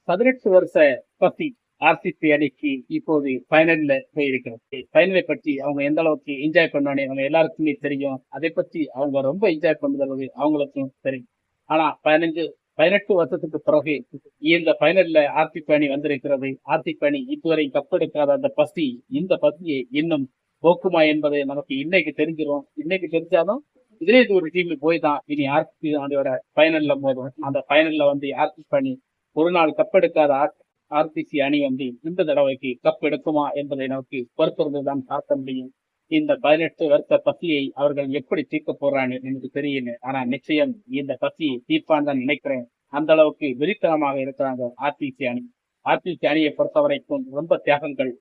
18 வருஷ பத்தி ஆர்சிபி அணிக்கு இப்போது ஃபைனல்ல போயிருக்கிறது. ஃபைனலை பற்றி அவங்க எந்த அளவுக்கு என்ஜாய் பண்ணானே அவங்க எல்லாருக்குமே தெரியும். அதை பற்றி அவங்க ரொம்ப என்ஜாய் பண்ணுறது அவங்களுக்கும் தெரியும். ஆனா 18 வருஷத்துக்கு பிறகு இந்த ஃபைனல்ல ஆர்சிபி அணி வந்திருக்கிறது. ஆர்சிபி அணி இதுவரை கப்பெடுக்காத அந்த பசி, இந்த பசியை இன்னும் போக்குமா என்பதை நமக்கு இன்னைக்கு தெரிஞ்சிடும். இன்னைக்கு தெரிஞ்சாலும் இதுல இது ஒரு டீம் போய் தான் இனி ஆர்சிபி அணியோட ஃபைனல்ல மோதும். அந்த ஃபைனல்ல வந்து ஆர்சிபி அணி ஒரு நாள் கப்பெடுக்காத ஆர்சிபி அணி வந்து இந்த தடவைக்கு கப் எடுக்குமா என்பதை நமக்கு பொறுத்திருந்துதான் பார்க்க முடியும். இந்த 18 வருஷ பசியை அவர்கள் எப்படி தீர்க்க போறான்னு எனக்கு தெரியல. ஆனா நிச்சயம் இந்த பசியை தீர்ப்பான்னு தான் நினைக்கிறேன். அந்த அளவுக்கு வெறித்தனமாக இருக்கிறாங்க ஆர்சிபி அணி. ஆர்சிபி அணியை பொறுத்த வரைக்கும் ரொம்ப தியாகங்கள்,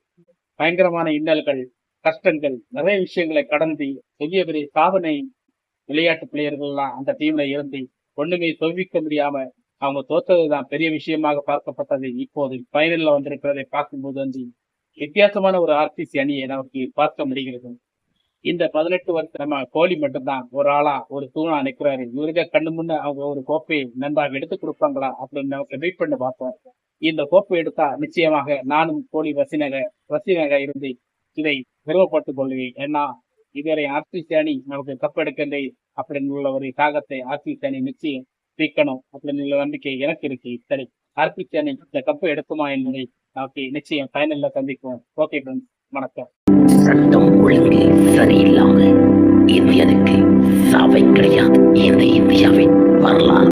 பயங்கரமான இன்னல்கள், கஷ்டங்கள், நிறைய விஷயங்களை கடந்து பெரிய பெரிய சாதனை விளையாட்டு பிளேயர்கள் எல்லாம் அந்த டீம்ல இருந்து ஒண்ணுமே சொல்விக்க முடியாம அவங்க தோற்றதுதான் பெரிய விஷயமாக பார்க்கப்பட்டது. இப்போது ஃபைனல்ல வந்திருக்கிறதை பார்க்கும்போது வந்து வித்தியாசமான ஒரு ஆர்சிபி அணியை நமக்கு பார்க்க முடிகிறது. இந்த 18 வருஷம் நம்ம கோலி மட்டும்தான் ஒரு ஆளா ஒரு தூணா நிற்கிறாரு. இவருக்க கண்ணு முன்ன அவங்க ஒரு கோப்பையை நன்றாக எடுத்து கொடுப்பாங்களா அப்படின்னு நமக்கு வெயிட் பண்ணி பார்ப்போம். இந்த கோப்பை எடுத்தா நிச்சயமாக நானும் கோலி ரசிகனாக இருந்து இதை பெருமைப்பட்டுக் கொள்வேன். ஏன்னா இதுவரை ஆர்சிபி அணி நமக்கு கப் எடுக்கலை அப்படின்னு உள்ள ஒரு தாகத்தை ஆர்சிபி அணி நிச்சயம் தீர்க்கணும் அப்படின்னு உள்ள நம்பிக்கை எனக்கு இருக்கு. சரி, ஆர்சிபி அணி இந்த கப்பை எடுக்குமா என்பதை நமக்கு நிச்சயம் ஃபைனல்ல சந்திக்குவோம். ஓகே ஃப்ரெண்ட்ஸ், வணக்கம். சட்டம் ஒழுங்கு சரியில்லாமல் இந்தியாவுக்கு சாவை கிடையாது. இந்த இந்தியாவின் வரலாறு